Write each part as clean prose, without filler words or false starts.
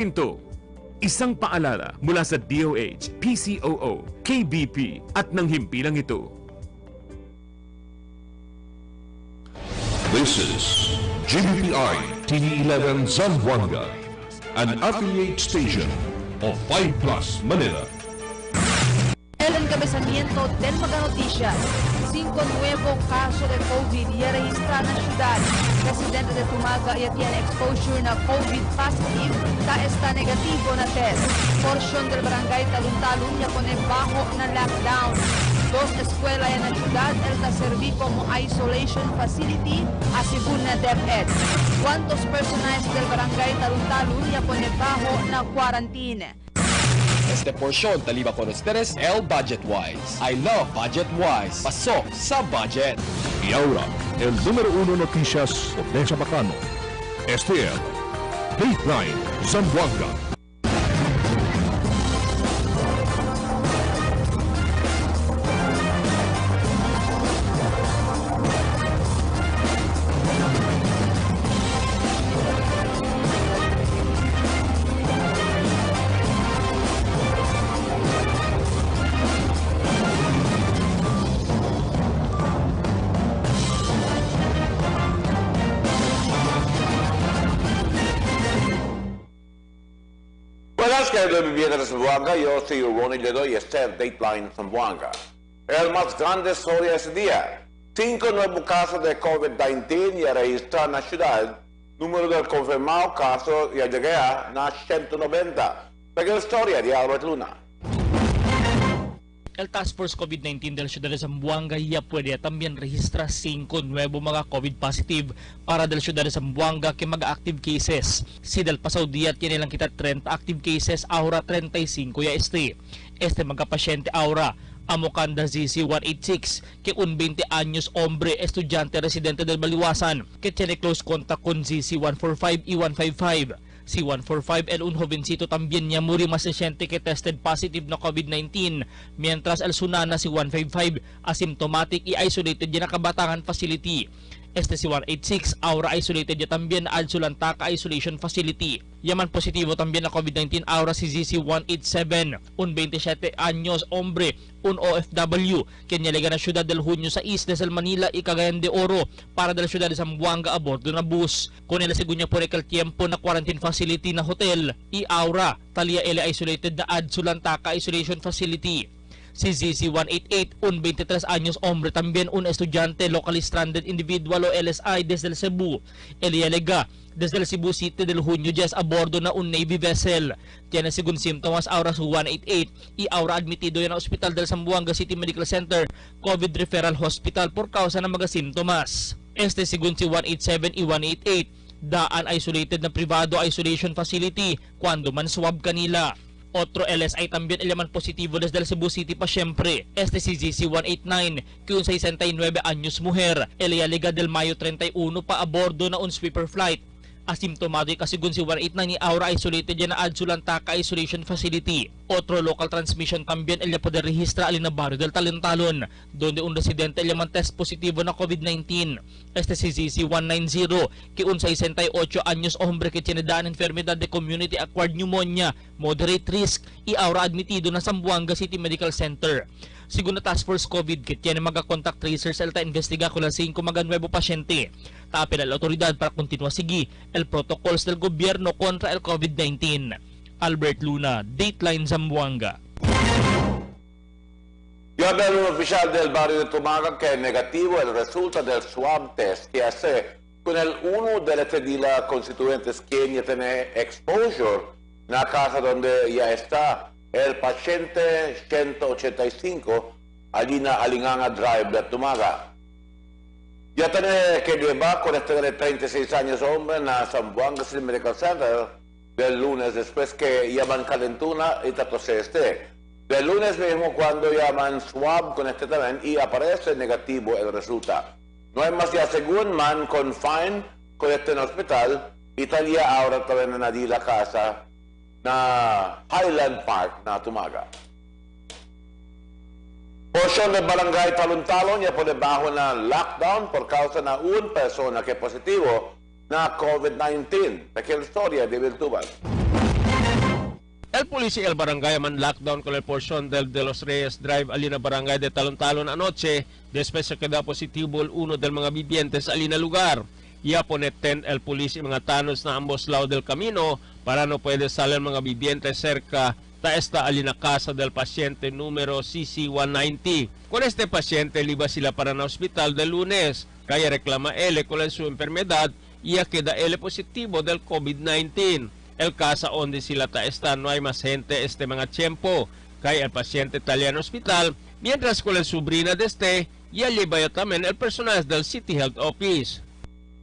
Ito, isang paalala mula sa DOH, PCOO, KBP at ng himpilang ito. This is GBPI TV11 Zamboanga, an affiliate station of 5 Plus Manila. El encabezamiento del Mega Noticias. 5 nuevos casos de COVID y registraron en la ciudad. Residente de Tumaga ya tiene exposure na COVID positive, está negativo na test. Porción del barangay Taluntalun ya pone bajo na lockdown. 2 escuelas en la ciudad, el serví como isolation facility a según na DepEd. ¿Cuántos personajes del barangay Taluntalun ya pone bajo na cuarentena? Este porción te iba con ustedes el Budget Wise. I love Budget Wise. Pasok sa budget. Y ahora, el número 1 noticias de Zamboanga. Este es Dateline Zamboanga. Buenas, queridos vivientes de Zamboanga, yo soy Ronnie Ledo y este es Dateline Zamboanga. El más grande historia ese día. 5 nuevos casos de COVID-19 ya registraron en la ciudad. Número del confirmado caso ya llega a 190. Pero la historia de Albert Luna. El Task Force COVID-19 de la ciudad de Zamboanga ya puede también registrar 5 nuevos mga COVID positive para de la ciudad de Zamboanga que mga active cases. Si del pasado día tiene lang kita 30 active cases, ahora 35 ya este mga pasyente ahora Amokanda ZC186 que un 20 años hombre estudiante residente del Baliwasan que tiene close contact con ZC145 y 155. Si 145 el un jovencito también niya muri mas reciente que tested positive na COVID-19, mientras el Sunana si 155 asymptomatic y isolated ya na kabatangan facility. Este si 186 ahora isolated ya también al Sulantaka Isolation Facility. Yaman positibo también na COVID-19 ahora si ZC187, un 27 años hombre, un OFW, que nilaga na Ciudad del Junio sa Isla del Manila y Cagayan de Oro para de la Ciudad de Zamboanga a bordo na bus. Con el segunya por el tiempo na quarantine facility na hotel y ahora talia ele isolated na ad Sulantaka Isolation Facility. Si ZC188, un 23 años hombre, también un estudiante locally stranded individual o LSI desde el Cebu. Elialega desde el Cebu City del Junio 10 a bordo na un Navy vessel. Tiene según síntomas ahora su 188 y ahora admitido yan ang Hospital del Zamboanga City Medical Center COVID Referral Hospital por causa ng mga sintomas. Este según si 187 y 188 daan isolated na privado isolation facility cuando man swab kanila. Otro LSI también el llaman positivo desde el Cebu City pa siyempre. Este si ZC189 que un 69 años mujer. Elialega del Mayo 31 pa a bordo na un sweeper flight. Asymptomatic asigun si 189 ni aura isolated yan na ad Sulantaka Isolation Facility. Otro local transmission también el poder registra alin na barrio del Taluntalun, donde un residente el llaman test positivo na COVID-19. Este si ZC190 que un 68 años hombre que tiene daan enfermedad de community acquired pneumonia, moderate risk y aura admitido na Zamboanga City Medical Center. Según na Task Force COVID que tiene mga contact tracers el ta investiga con las 5 mga nuevo pasyente. Tapin la autoridad para continua sigi el protocols del gobierno contra el COVID-19. Albert Luna, Dateline Zamboanga. Ya veo un oficial del barrio de Tumaga que es negativo el resultado del swab test que hace con el uno de las edila constituyentes quien ya tiene exposure en la casa donde ya está el paciente 185 allí en Alinganga Drive de Tumaga. Ya tiene que llevar con este de 36 años hombre en la Zamboanga City Medical Center del lunes después que llaman calentuna y tatose del lunes mismo cuando llaman swab con este también y aparece negativo el resultado. No hay más ya según man confine con este en el hospital Italia ahora también en allí la casa na Highland Park na Tumaga. Porción del barangay Taluntalun ya por debajo na lockdown por causa na una persona que positivo na COVID-19. Aquella historia de Virtual. El policía el barangay man lockdown con el porción del de los Reyes Drive alina barangay de Talon-Talon anoche después se queda positivo el uno del mga vivientes alina lugar. Ya pone tent el policía mga tanos na ambos lados del camino para no puede salir mga vivientes cerca ta esta alina casa del paciente número CC190. Con este paciente liba sila para na hospital del lunes kaya reklama ele con su enfermedad y ya queda ele positivo del COVID-19. El casa onde sila ta está no hay más gente este mga tiempo kaya el paciente italiano hospital mientras con el sobrina de este y allí vaya también el personal del City Health Office.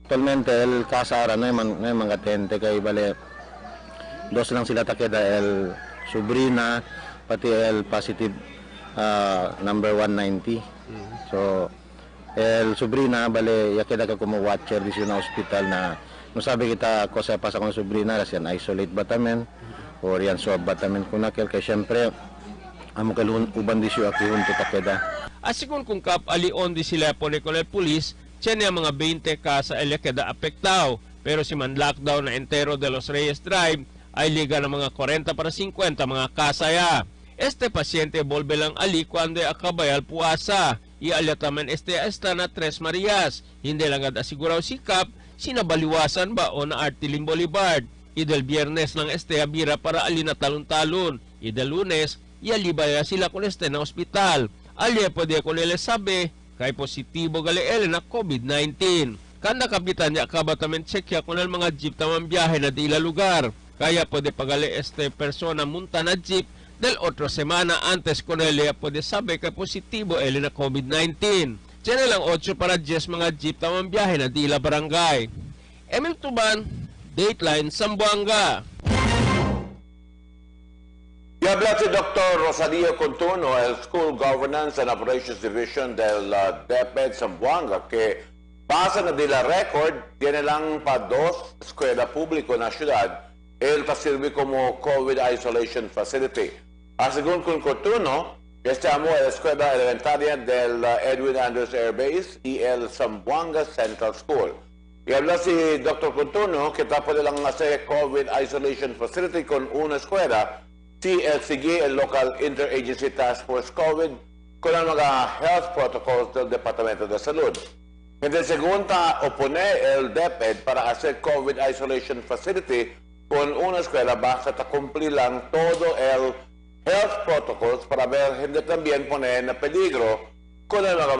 Actualmente el casa ahora no hay mga gente kaya bale dos lang sila ta queda el sobrina pati el positive number 190. So el sobrina bale ya queda ka como watcher di na hospital na no sabi kita ko sa pasa con sobrina yan isolate ba tamen or yan swab ba tamen kunakel kay syempre amo kalun uban di siya akihun to takeda. Asikon kung kap alion di sila pone con el pulis tiene mga 20 casa el queda apektado pero si man lockdown na entero de los Reyes Drive ay liga ng mga 40 para 50 mga casa ya. Este pasyente volve lang ali cuando acabay al puasa. Ialataman este esta na Tres Marias. Hindi lang asiguraw si Kap sinabaliwasan ba o na Artilin Boulevard. Idel biyernes lang este abira para ali na talon-talon. Idel lunes, ialibaya sila kung este na ospital. Ali pwede ko nila sabi kay positibo gali ele na COVID-19. Kanda kapitan niya akabatamen checkya kung mga jeep tamang biyahe na di ila lugar. Kaya pwede pagali este persona munta na jeep del otro semana antes con él puede saber que positivo él na COVID-19. Tiene lang 8 para 10 mga jeep tamang biyahe na dila barangay. Emil Tuban, Dateline, Zamboanga. Y habla si Dr. Rosario Contuno, el School Governance and Operations Division del DepEd Zamboanga, que basa na dila record, tiene lang pa 2 eskwela público na ciudad. Él sirve como COVID Isolation Facility. Según con Contuno, estamos en la escuela elementaria del Edwin Andrews Air Base y el Zamboanga Central School. Y habla si Dr. Contuno que está puede lang hacer COVID Isolation Facility con una escuela si él sigue el local Interagency Task Force COVID con los health protocols del Departamento de Salud. En el segundo, opone el DepEd para hacer COVID Isolation Facility con una escuela basta a cumplir lang todo el health protocols para ver gente también poner en peligro con el mga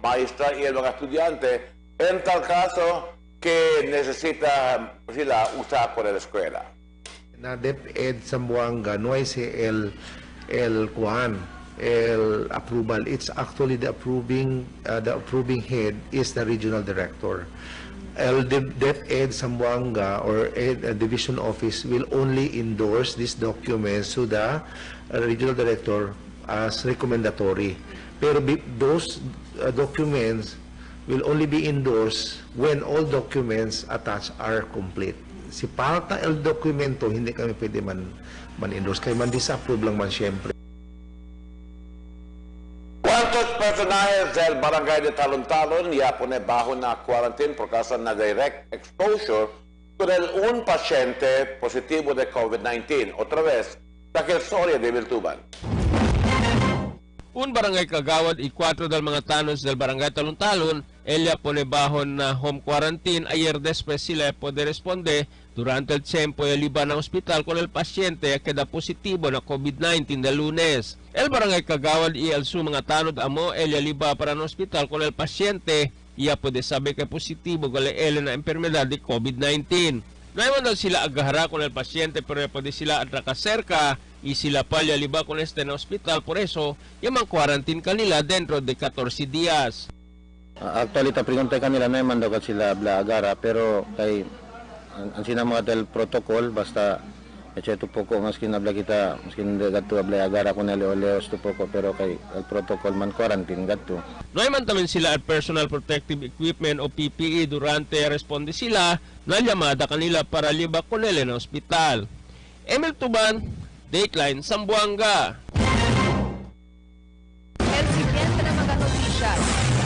maestra y el mga estudiante en tal caso que necesita sila usar por la escuela. Na DepEd Zamboanga no es el approval. It's actually the approving head is the regional director. El DepEd Zamboanga or division office will only endorse these documents to the regional director as recommendatory. Pero those documents will only be endorsed when all documents attached are complete. Si falta el dokumento, hindi kami pwede man-endorse. Kaya man-disapprove lang man siyempre. ¿Cuántos personajes del barangay de Talon-Talon ya pone bajo una quarantine por causa de direct exposure con un paciente positivo de COVID-19? Otra vez, la historia de Viltuban. Un barangay kagawad y 4 del mga tanos del barangay Talon-Talon, ella pone bajo na home quarantine. Ayer después sila puede responder durante el tiempo y iba na hospital con el paciente que da positivo na COVID-19 del lunes. El barangay kagawad y el su mga tanod amo, ella liba para no hospital con el paciente y ya puede saber que positivo gale ella na enfermedad de COVID-19. No hay mandal sila agahara con el paciente pero puede sila atraka cerca y sila palya liba con este na hospital. Por eso, yung quarantine kanila dentro de 14 días. Actually, pregunta kanila na man daw sila agara pero kay ang sinama del protocol basta ito poko maskin nabla kita maskin gato abla agara ko leos to poko pero kay el protocol man quarantine gato. No hay man tamen sila at personal protective equipment o PPE durante responde sila na llamada kanila para liba ko nila na ospital. Emil Tuban, Dateline, Zamboanga. El siguiente na mga noticias.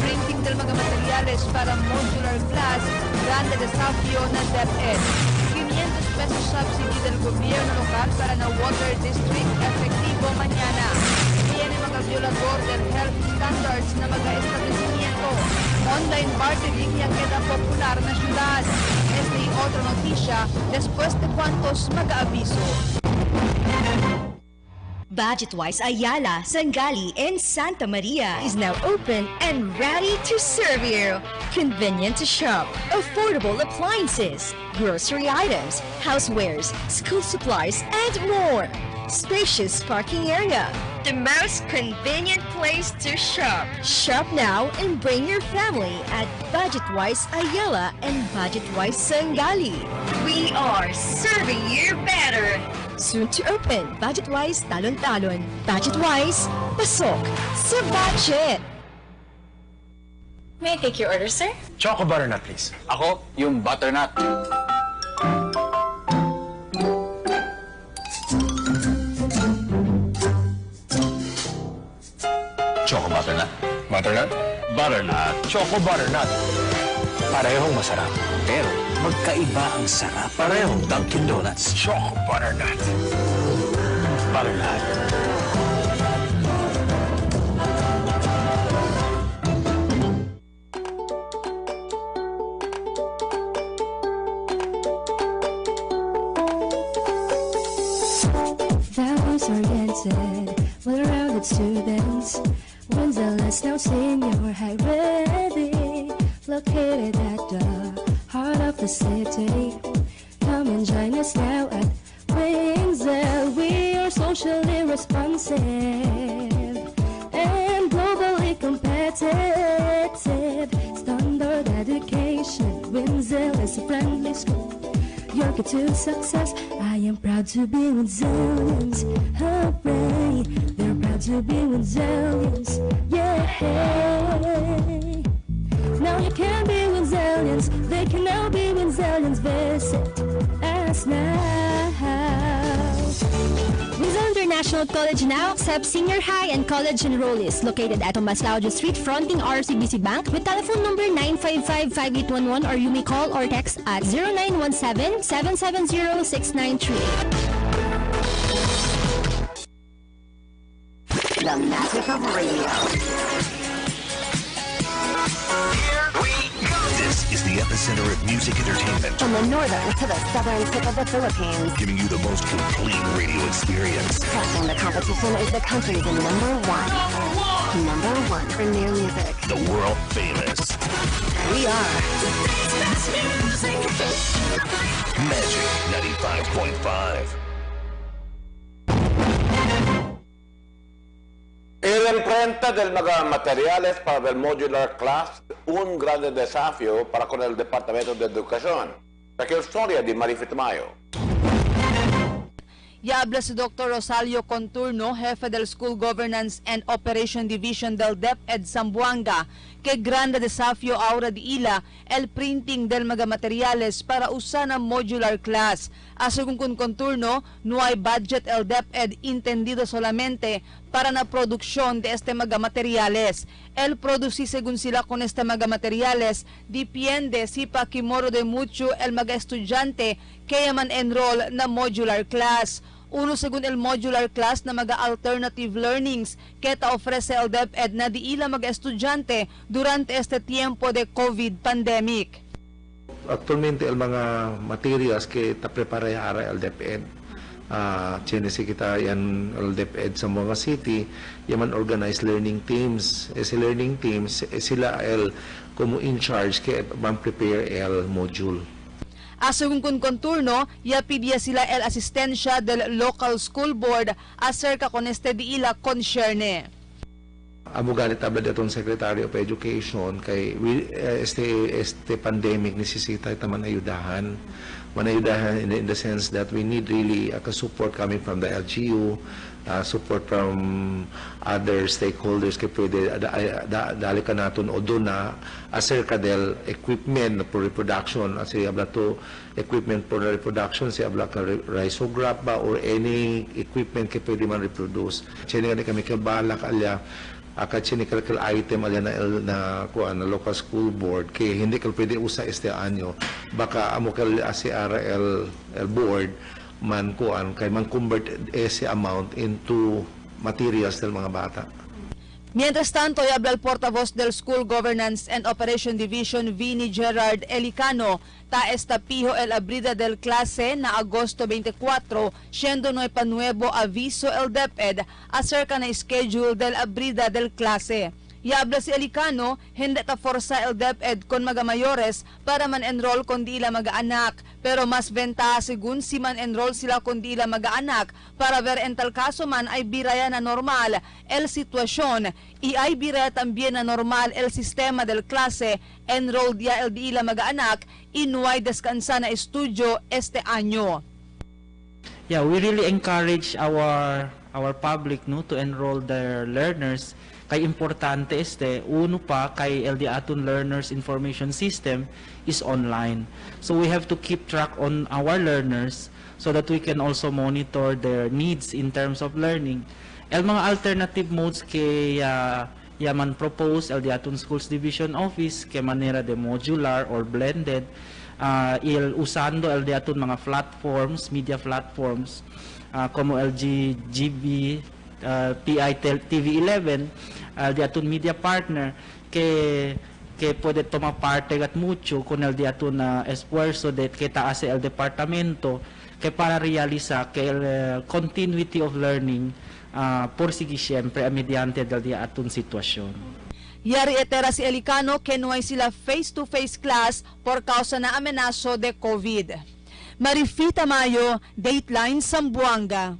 Printing del mga materiales para modular class, grande desafío na DepEd. 500 pesos subsidy del gobierno local para na water district efektibo mañana. Iyan ay mga violador del health standards na mag-establecimiento. Online bartering yang queda popular na syudad. Esta y otra noticia después de cuantos mag-aabiso. Budget-wise Ayala, Sangali, and Santa Maria is now open and ready to serve you. Convenient to shop, affordable appliances, grocery items, housewares, school supplies, and more. Spacious parking area. The most convenient place to shop. Shop now and bring your family at Budget-wise Ayala and Budget-wise Sangali. We are serving you better. Soon to open, Budget-wise Talon-Talon. Budget-wise, pasok sa budget. May I take your order, sir? Choco butternut, please. Ako, yung butternut. Choco butternut. Butternut? Butternut. Choco butternut. Parehong masarap, pero magkaiba ang sarap. Parehong Dunkin' Donuts. Choco butternut. Butternut. Oriented, well-rounded students. Windsor-less now senior high ready, located at the heart of the city. Come and join us now at Windsor. We are socially responsive and globally competitive. Standard education. Windsor is a friendly school. Your key to success. I am proud to be Windsorians. Hooray! They're proud to be Windsorians. Yeah! Now you can be Windsorians. They can now be Windsorians. Visit us now. Windsor International College now accepts senior high and college enrollees located at Tomas Laudio Street fronting RCBC Bank with telephone number 955-5811 or you may call or text at 0917-770-6938. The magic of radio. Here we go! This is the epicenter of music entertainment. From the northern to the southern tip of the Philippines. Giving you the most complete radio experience. Crashing the competition is the country's number one. Number one for new music. The world famous. We are Magic 95.5. El enfrenta del materiales para el modular class, un grande desafío para con el Departamento de Educación. La historia de Marifit Mayo. Y habla si Dr. Rosalio Conturno, jefe del School Governance and Operation Division del DepEd Zamboanga, que grande desafío ahora de ila el printing del materiales para usar na modular class. Según Conturno, no hay budget el DepEd entendido solamente para na produksyon de este materiales. El produci según sila con este materiales depende si pa kimoro de mucho el estudyante kaya man enroll na modular class. Uno según el modular class na alternative learnings que ta ofrece el DepEd na di ila estudyante durante este tiempo de COVID pandemic. Actualmente el mga materials que ta preparara el DepEd chinesi kita yan el DepEd sa mga city yaman organized learning teams. Si learning teams sila el como in charge que man prepare el module. Según Conturno, yapidia sila el asistensya del local school board acerca con este di ila concerne. Amo galit tabla datong Secretary of Education kay este pandemic necesita taman ayudahan in the sense that we need really support coming from the LGU, support from other stakeholders kay pwede dali ka naton o doon na acerca del equipment for reproduction asi abla to equipment for reproduction si abla ka risograph ba or any equipment kay pwede man reproduce. Kaya nga kami kabala kalya ka-technical item alyan na local school board kay hindi ka pwede usa este anyo baka amo ka RL board man kay man convert ese amount into materials del mga bata. Mientras tanto, habla el portavoz del School Governance and Operation Division, Vini Gerard Elicano, estapijo el abrida del clase na Agosto 24, siendo no panuevo aviso el DepEd acerca na schedule del abrida del clase. Y habla si Elicano, hindi ta forza el DepEd con magamayores para man-enroll kon di ila mag-anak, pero mas ventaja segun si man-enroll sila kon di ila mag-anak para ver en tal caso man ay biraya na normal el sitwasyon y ay biraya también na normal el sistema del klase enroll dia el di ila mag-anak inuay descansa na estudio este anyo. Yeah, we really encourage our public to enroll their learners. Kay importante uno pa kay LD aton learners information system is online. So we have to keep track on our learners so that we can also monitor their needs in terms of learning. El mga alternative modes kay yaman propose LD aton schools division office kay manera de modular or blended usando LD aton mga platforms, media platforms como LGGB PI TV11 di aton media partner que puede tomar parte gat mucho con el di aton esfuerzo de que taase el departamento que para realizar que el continuity of learning porsigue siempre mediante del di aton sitwasyon. Yari etera si Elicano que no hay sila face-to-face class por causa na amenazo de COVID. Marifita Mayo, Dateline, Zamboanga.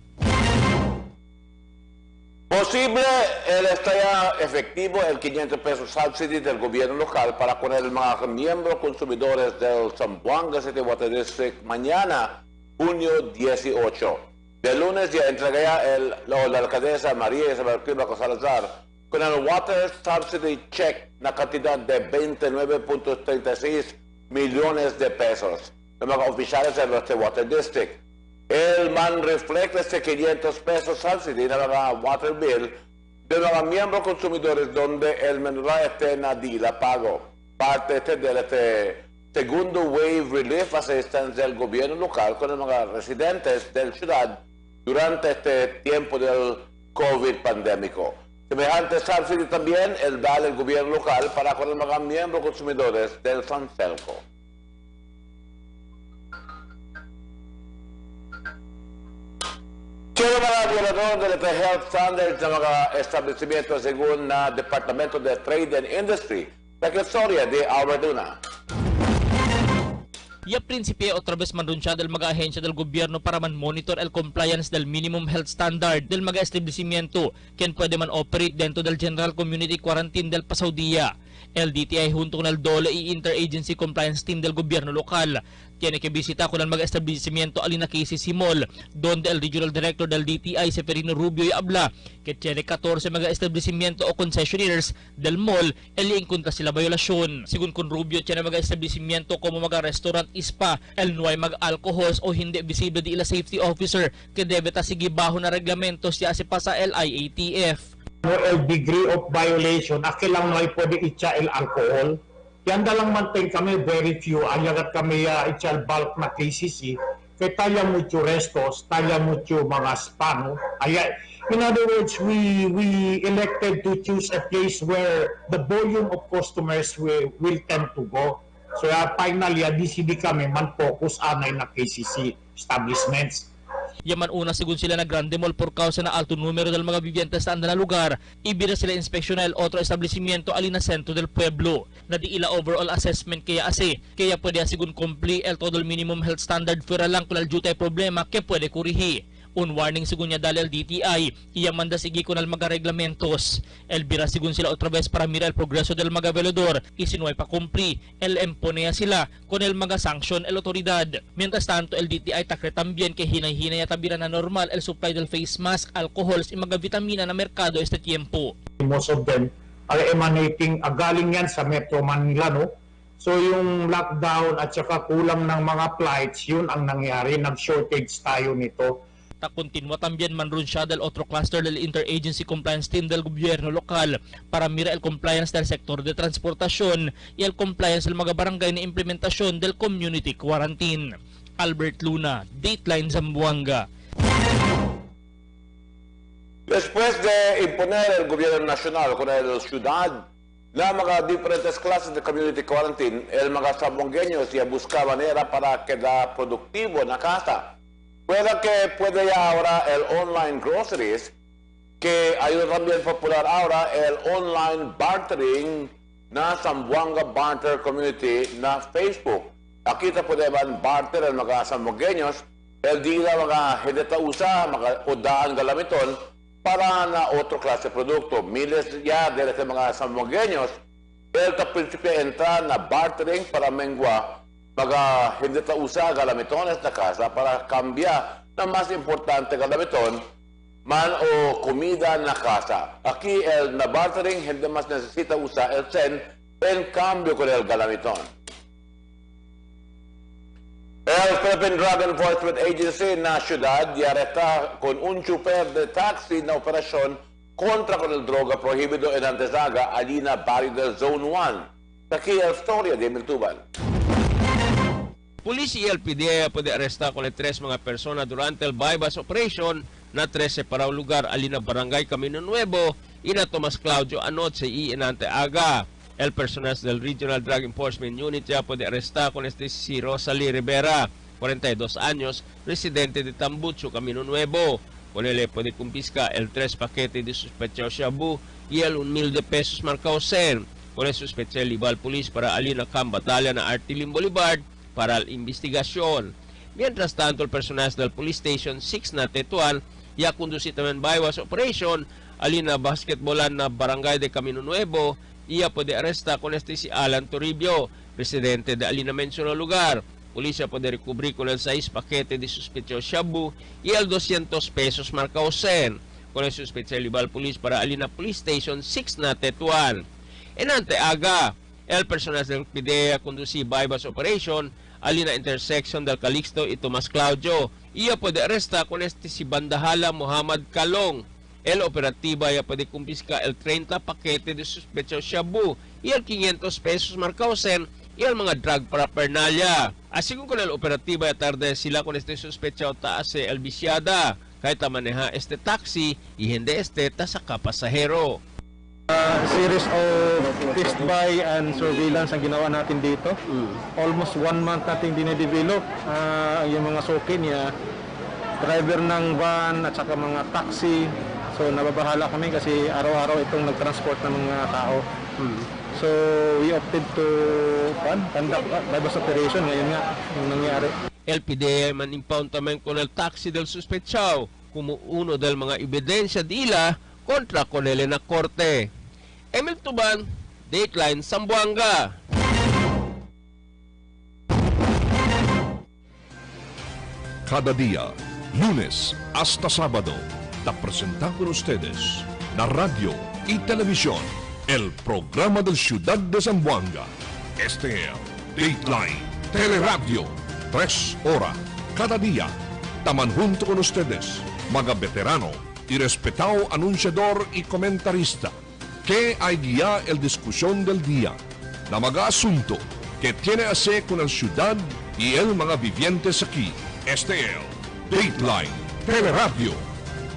Posible el estar efectivo el 500 pesos subsidy del gobierno local para con el mga miembros consumidores del Zamboanga City Water District mañana, junio 18. De lunes ya entregará la alcaldesa María Isabel Clima Salazar con el Water Subsidy Check na cantidad de 29.36 millones de pesos. Los mga oficiales de este Water District. El man refleja este 500 pesos subsidy na mga water bill de mga miembros consumidores donde el menor esté na di la pago. Parte del segundo wave relief assistance del gobierno local con los mga residentes del ciudad durante este tiempo del COVID pandémico. Semejante subsidy también el da el gobierno local para con los mga miembros consumidores del San Celco. Sino mga violador del health standards ng mga establecimiento según na Departamento de Trade and Industry, la historia de Alverduna. Ya principio otra vez manrunsya del mga ahensya del gobierno para man monitor el compliance del minimum health standard del mga establecimiento quien puede man operate dentro del General Community Quarantine del Pasao Día. El DTI junto con el DOLE y Interagency Compliance Team del gobierno local tiene que visita con el mga establecimiento alina Casey Simol, donde el Regional Director del DTI, Seferino Rubio, y habla que tiene 14 mga establecimiento o concessionaires del mall el encuentra sila violasyon. Según con Rubio, tiene mga establecimiento como mga restaurant spa, el no hay mag-alcohols o hindi visible di ila safety officer que debe ta sige baho na reglamento siya si pasa LIATF. El degree of violation, akil lang no ay pwede itcha el alcohol. Yan dalang maintain kami, very few. Ayagat kami itcha bulk na KCC. Kaya taya mucho restos, taya mucho mga spa. No? In other words, we elected to choose a place where the volume of customers will tend to go. So finally, DCD kami man focus anay na KCC establishments. Yaman una según sila na Grande Mall por causa na alto numero del mga vivientes sa anda na lugar, ibira sila inspeksyon el otro establecimiento alina sentro del pueblo na di ila overall assessment kaya pwede asigun kumpli el total minimum health standard fuera lang kung aljuta ay problema que pwede kurihi. Un warning según niya dali el DTI, iyamanda sige con el mga reglamentos. El bira según sila otra vez para mira el progreso del mga velador, isinuay pa kumpli, el emponea sila con el mga sanction el otoridad. Mientras tanto, el DTI takre tambien que hinay-hinay at bira na normal el supply del face mask, alcohols, y mga vitamina na merkado este tiempo. Most of them are emanating, galing yan sa Metro Manila, no? So yung lockdown at saka kulang ng mga flights, yun ang nangyari, nag-shortage tayo nito. continua también manrunsya del otro cluster del Interagency Compliance Team del gobierno lokal para mira el compliance del sector de transportasyon y el compliance del mga barangay na implementasyon del community quarantine. Albert Luna, Dateline, Zamboanga. Después de imponer el gobierno nacional con el ciudad la mga diferentes clases de community quarantine, el mga zamboangueños ya busca manera para quedar productivo en la casa. Puede ya ahora el online groceries, que ayuda también popular ahora el online bartering na Zamboanga Barter Community na Facebook. Aquí te puede barter el mga zamboangueños, el día mga hindi usa, mga udaan galamiton, para na otro klase de producto. Miles ya de los mga zamboangueños, el principio entra na bartering para mengua mga hindi usa galamitones na casa para cambiar na más importante galamiton man o comida na casa. Aquí el na bartering hindi mas necesita usar el sen en cambio con el galamiton. El Philippine Drug Enforcement Agency na siyudad yareta con un chofer de taxi na operasyon kontra con el droga prohibido en Antesaga, allí na barrio del Zone 1. Aquí el storya de Miltuban. Pulis y el PDEA puede arrestar con 3 mga persona durante el bypass operation na 13 para un lugar allí na Barangay Camino Nuevo y na Tomas Claudio anoche y en Anteaga. El personal del Regional Drug Enforcement Unit ya puede arrestar con si Rosalie Rivera, 42 años, residente de Tambucho, Camino Nuevo. Con él puede confiscar el 3 paquetes de sospechoso shabu y el 1,000 pesos marcado sen. Con el sospechoso libal police para alina Camp Battalion na Artilim Boulevard para la investigación. Mientras tanto, el personal del Police Station 6 na Tetuan ya conduce también bypass operation alina basketballan na Barangay de Camino Nuevo. Iya puede arrestar con si Alan Toribio, presidente de alina mencionado lugar. Polisya puede recubrir con el 6 paquete de sospechoso shabu y el 200 pesos marcado sen. Con el sospechoso libal police para alina Police Station 6 na Tetuan. En Anteaga, el personal del PDEA conduce bypass operation alina intersection del Calixto y Tomas Claudio. Iya puede arrestar con si Bandahala Muhammad Kalong. El operativo ya puede confiscar el 30 paquete de sospechoso shabu y el 500 pesos marcado sen y el mga drug paraphernalia. Así con el operativo ya tarde sila con sospechoso taas el bisyada kahit maneja taxi y hindi tasaka pasahero. Series of test buy and surveillance ang ginawa natin dito. Almost 1 month natin dinedevelop yung mga sokin niya, driver ng van at saka mga taxi. So nababahala kami kasi araw-araw itong nag-transport ng mga tao. So we opted to conduct bypass operation. Ngayon nga yung nangyari. El PDEA man-impound también con el taxi del sospechado como uno del mga ebidensya dila kontra con él na korte. Emil Tuban, Dateline, Zamboanga. Cada día, lunes hasta sábado, te presentamos con ustedes la radio y televisión, el programa del Ciudad de Zamboanga. Este es Dateline, Teleradio, 3 horas cada día. Taman junto con ustedes, mga veterano y respetado anunciador y comentarista, que hay guía el discusión del día, la mga asunto que tiene a hacer con el ciudad y el mga vivientes aquí. Este es Dateline, Teleradio.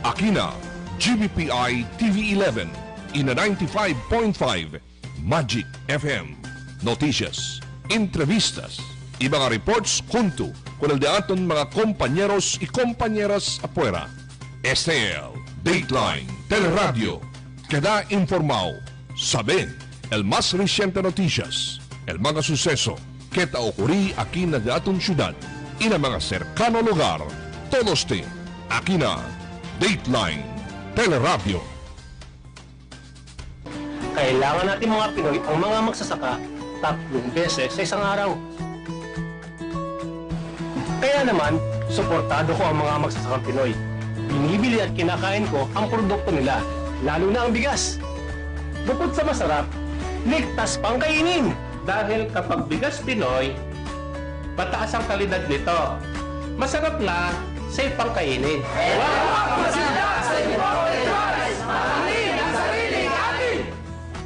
Aquí na GBPI TV11 y na 95.5 Magic FM. Noticias, entrevistas y mga reports junto con el de aton mga compañeros y compañeras afuera. Este es Dateline Teleradio. Queda informado, sabe el más reciente noticias, el mga suceso que te ocurrí aquí na de aton ciudad y na mga cercano lugar. Todos te aquí na Dateline Teleradio. Kailangan natin mga Pinoy ang mga magsasaka 3 beses sa isang araw. Kaya naman, suportado ko ang mga magsasakang Pinoy. Binibili at kinakain ko ang produkto nila, lalo na ang bigas. Bukod sa masarap, ligtas pang kainin. Dahil kapag bigas Pinoy, mataas ang kalidad nito. Masarap na safe pang kainin.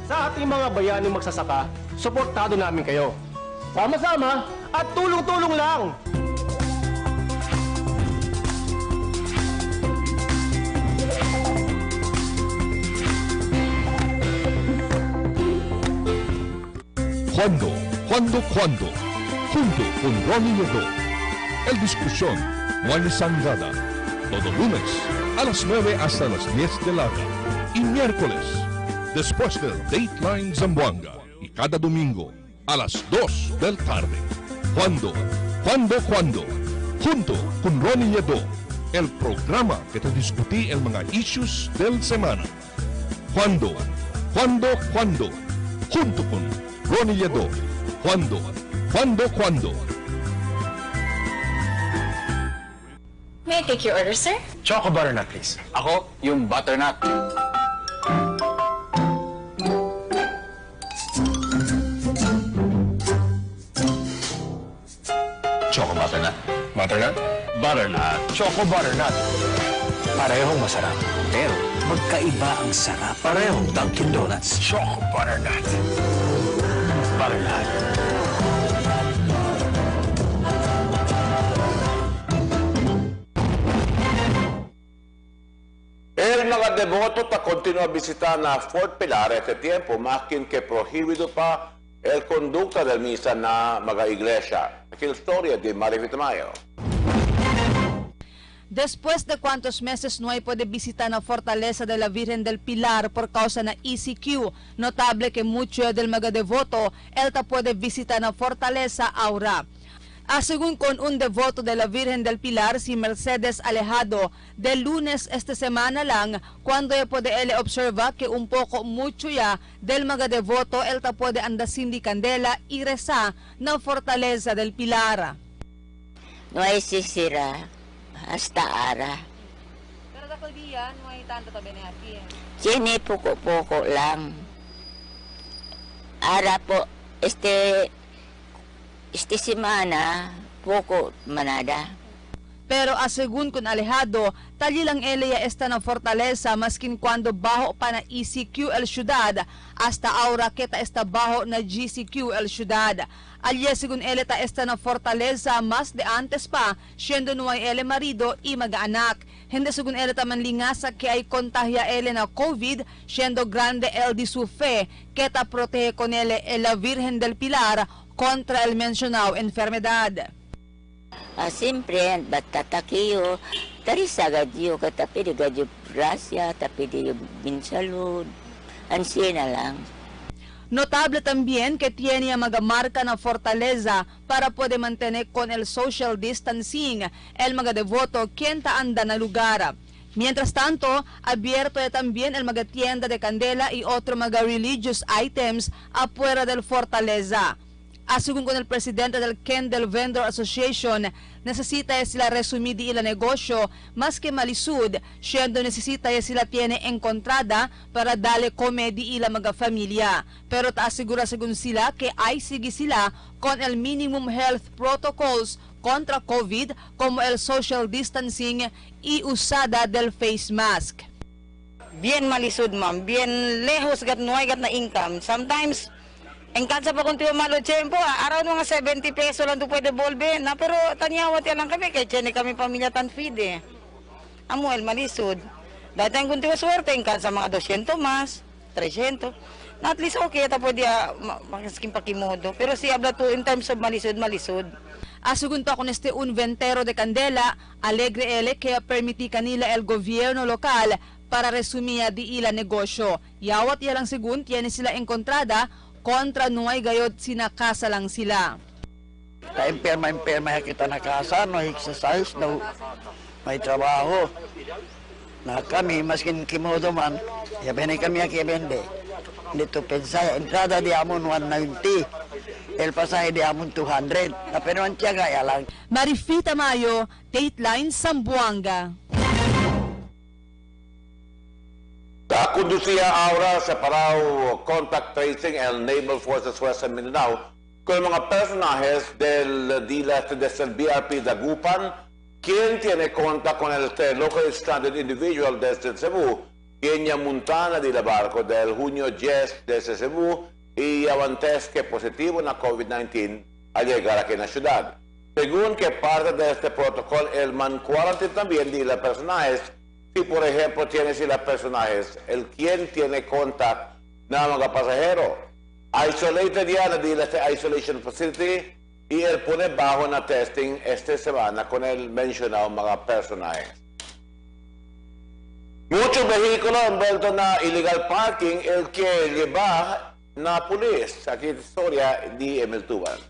Sa ating mga bayaning magsasaka, suportado namin kayo. Sama-sama at tulong-tulong lang! Cuando, junto con Ronnie Nieto. El discusión no hay sangada. Todo lunes a las 9 hasta las 10 de la noche y miércoles después del Dateline Zamboanga y cada domingo a las 2 del tarde. Cuando, junto con Ronnie Nieto, el programa que te discutí el mga issues del semana. Cuando, junto con Ronnie Nieto. Cuando. May I take your order, sir? Choco butternut, please. Ako, yung butternut. Choco butternut. Butternut? Butternut. Choco butternut. Parehong masarap. Pero magkaiba ang sarap. Parehong Dunkin' Donuts. Choco butternut. Butternut. El mga devoto ta continua a visitar na Fort Pilar este tiempo, más que prohibido pa el conducta del misa na mga iglesia. Aquí la historia de María Vitamayo. Después de cuantos meses no hay puede visitar la fortaleza de la Virgen del Pilar por causa na ECQ, notable que mucho del mga devoto, él ta puede visitar la fortaleza ahora. Según con un devoto de la Virgen del Pilar, si Mercedes Alejado, del lunes esta semana lang, cuando puede él observa que un poco mucho ya del mga devoto, él ta puede andar sin candela y rezar na fortaleza del Pilar. No hay sisira hasta ara. Pero dakol día no hay tanto tabi na aquí. Sini poko-poko lang. Ara po, este semana, poco manada. Pero según con Alejado, tali lang ella esta na fortaleza maskin cuando bajo pa na ECQ el ciudad, hasta ahora kita esta bajo na GCQ el ciudad. Alye según ella ta esta na fortaleza mas de antes pa, siendo no hay ele marido y mag-anak. Hindi según ella ta manlingasa que ay kontahya ele na COVID, siendo grande el di su fe, kita protege con ele la Virgen del Pilar contra el mencionado enfermedad. Siyempre, batatakiyo, tarisagad yung katapid, gadyo grasya, tapid yung binsalud, ansya na lang. Notable también que tiene mga marca na fortaleza para puede mantener con el social distancing el mga devoto quien ta anda na lugar. Mientras tanto, abierto también el mga tienda de candela y otro mga religious items afuera del fortaleza. Según con el presidente del Candle Vendor Association, necesita sila resumir di ila negosyo mas que malisud, siendo necesita sila tiene encontrada para dale come di ila mga familia. Pero taasegura según sila que ay sige sila con el minimum health protocols contra COVID como el social distancing y usada del face mask. Bien malisud, ma'am. Bien lejos gat no ay gat na income. Sometimes en kansa pa kung tiyo malo tiyempo, araw mga 70 peso lang to pwede bolbe na, pero tanyawat yan lang kami, kaya tiyan kami pamilya tan feed eh. Amuel, malisod. Dati ang kung tiyo swerte, en kansa mga 200 mas, 300. Na at least okay, ita pwede makasking pakimodo. Pero si habla to in terms of malisod. Según pa con un ventero de candela, alegre ele que permiti kanila el gobierno local para resumir di ila negosyo. Yawat yalang segun, tiyan sila encontrada, kontra nuay gayod sinakasa lang sila. Ka-imperma kita na kasa, no exercise, no may trabaho. Na kami, maskin kimodo man, yabe kami akibende. Dito pensaya, entrada di amon 190, el pasahe di amon 200, na pero ang tiyaga lang. Marifita Mayo, Dateline, Zamboanga. Conducía ahora separado contact tracing el Naval Forces Western Mindanao con mga personajes del DILA del BRP Dagupan quien tiene cuenta con el local standard individual desde Cebu, quien ya montana de la barco del junio 10 desde Cebu y avantes que positivo na COVID-19 al llegar aquí en la ciudad. Según que parte de este protocolo, el man quarantine también de las personajes, si por ejemplo tiene si las personajes, el quien tiene contacto na mga pasajero, isolated yan de la isolation facility y el pone bajo na testing esta semana con el mencionado mga personajes. Muchos vehículos envueltos na illegal parking, el que lleva na pulis. Aquí historia di Emil Tuban.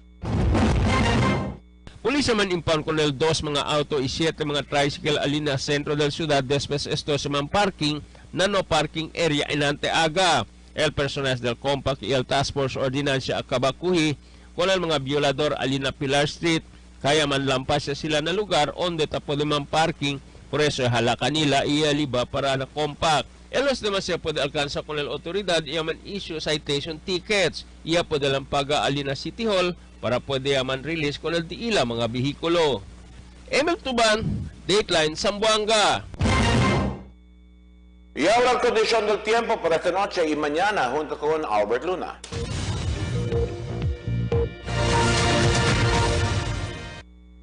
Pulis naman impound con el 2 mga auto y 7 mga tricycle alina sentro del ciudad después esto sa mga parking na no parking area inante aga. El personal del compact y el task force ordinancia akabakuhi con el mga violador alina Pilar Street kaya man lampas sila na lugar onde tapo de man parking por eso hala kanila ialiba para na compact. Elos naman siya pwede alcanza con el autoridad iya man issue citation tickets iya pwede lang paga alina City Hall para pwede yaman release con el diila mga bihikulo. Emil Tuban, Dateline, Zamboanga. Y ahora la condición del tiempo para esta noche y mañana junto con Albert Luna.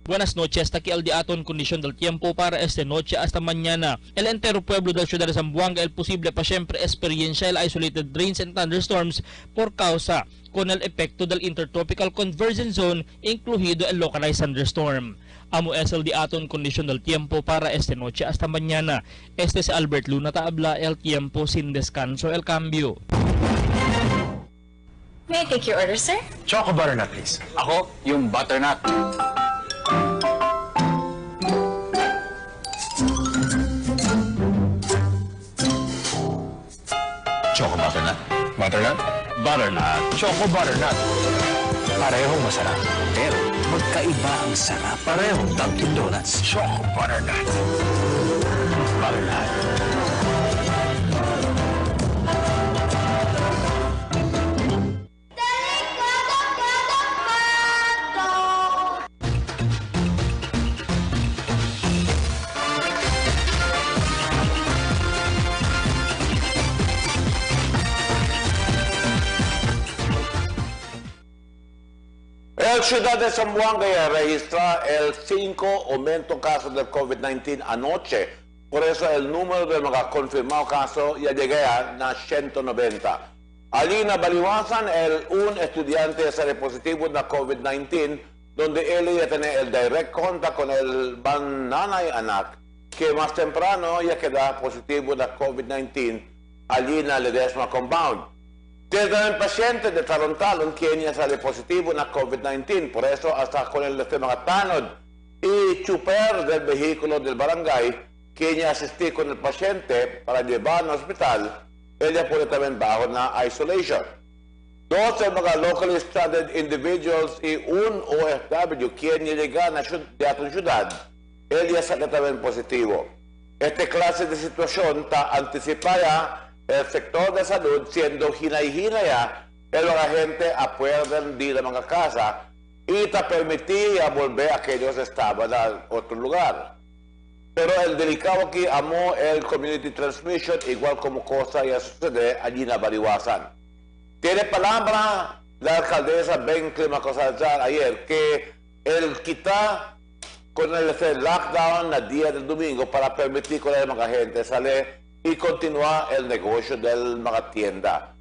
Buenas noches, aquí al diaton condición del tiempo para esta noche hasta mañana. El entero pueblo de la ciudad de Zamboanga, el posible pa siempre experiencia el isolated rains and thunderstorms por causa con el efecto del intertropical convergence zone, incluido el localized thunderstorm. Amo es el diaton condición del tiempo para esta noche hasta mañana. Este es Albert Luna, habla el tiempo sin descanso, el cambio. May I take your order, sir? Choco butternut, please. Ako, yung butternut. Choco butternut. Butternut? Butternut. Choco butternut. Parehong masarap. Pero magkaiba ang sarap. Parehong Dunkin' Donuts. Choco butternut. Butternut. La ciudad de Zamboanga ya registra el 5 aumento de casos del COVID-19 anoche. Por eso el número de mga confirmados casos ya llega a 190. Allí na baliwasan un estudiante sale positivo de COVID-19 donde él ya tiene el direct contact con el nanay anak que más temprano ya queda positivo de COVID-19 allí na Ledesma Compound. Tiene también paciente de Tarontalon quien ya sale positivo na COVID-19, por eso hasta con el mga tanod y chuper del vehículo del barangay quien ya asistí con el paciente para llevar al hospital, ella puede también bajo na isolation. 12 mga locally stranded individuals y un OFW quien ya llega na ciudad, ella sale también positivo. Esta clase de situación está anticipada el sector de salud siendo hinay-hinaya la gente a poder ir a mga casa y te permitía volver a que ellos estaban a otro lugar. Pero el delicado aquí amó el community transmission igual como cosa ya sucede allí en Baliwasan. Tiene palabra la alcaldesa Ben Climacosalzar ayer que el quita con el lockdown el día del domingo para permitir que la mga gente sale y continúa el negocio del mga tienda.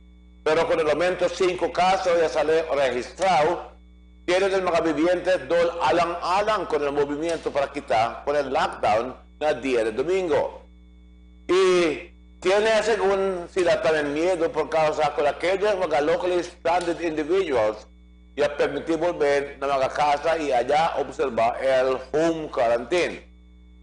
Pero con el aumento 5 casos ya sale registrado, tienen el mga vivientes alang-alang con el movimiento para quitar con el lockdown el día del domingo. Y tiene según sila también miedo por causa con aquellos mga locally stranded individuals ya permitir volver a mga casa y allá observar el home quarantine.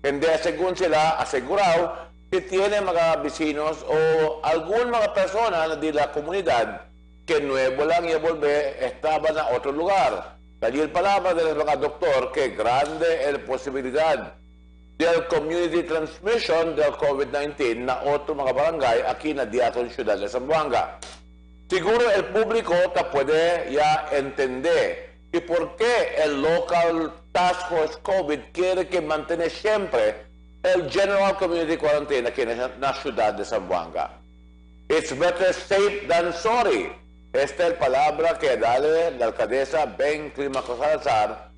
Hindi según sila asegurado que tiene mga vecinos o algún mga persona de la comunidad que nuevo lang y volver estaban a otro lugar. Allí el palabra del mga doctor que grande la posibilidad del community transmission del COVID-19 na otro mga barangay aquí na diaton ciudad de Zamboanga. Siguro el público puede ya entender y por qué el local Task Force COVID quiere que mantenga siempre el General Community Quarantine aquí en la ciudad de Zamboanga. It's better safe than sorry. Esta es la palabra que dale la alcaldesa Ben Climaco Salazar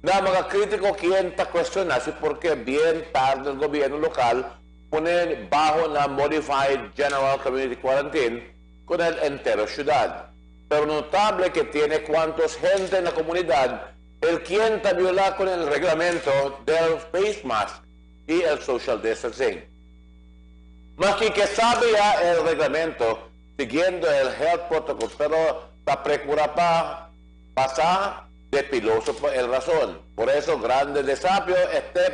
na mga kritiko quien ta cuestiona si por qué bien tarde el gobierno local pone bajo la Modified General Community Quarantine con el entero ciudad. Pero notable que tiene cuantos gente en la comunidad el quien está viola con el reglamento del face mask y el social distancing. Más que sabe ya el reglamento siguiendo el health protocol, pero la procura pa pasar de piloso por el razón. Por eso grande desafío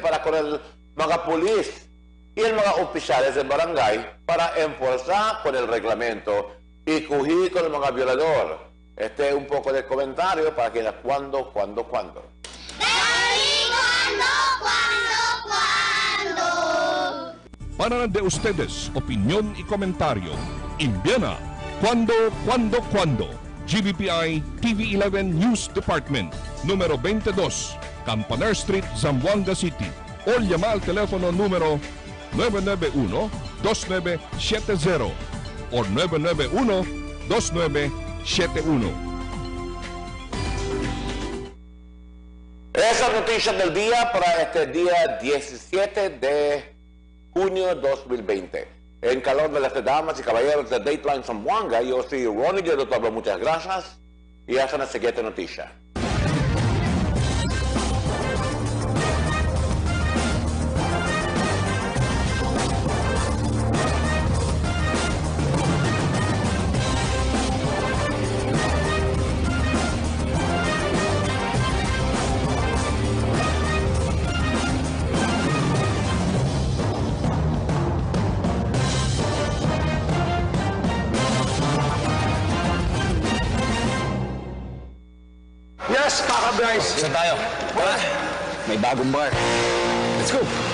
para con el mga polis y el mga oficiales del barangay para enforzar con el reglamento y cogir con el mga violador. Este es un poco de comentario para que cuando. Para de ustedes opinión y comentario, envíana cuando. GBPI TV11 News Department, número 22, Campanar Street, Zamboanga City. O llama al teléfono número 991-2970 o 991-2971. Esa noticia del día para este día 17 de junio 2020. En calor de las damas y caballeros de Dateline Zamboanga, yo soy Ronnie de Doctor. Muchas gracias y hasta la siguiente noticia. Yes, Kaka Bryce. Saan tayo? Tara, may bagong bar. Let's go.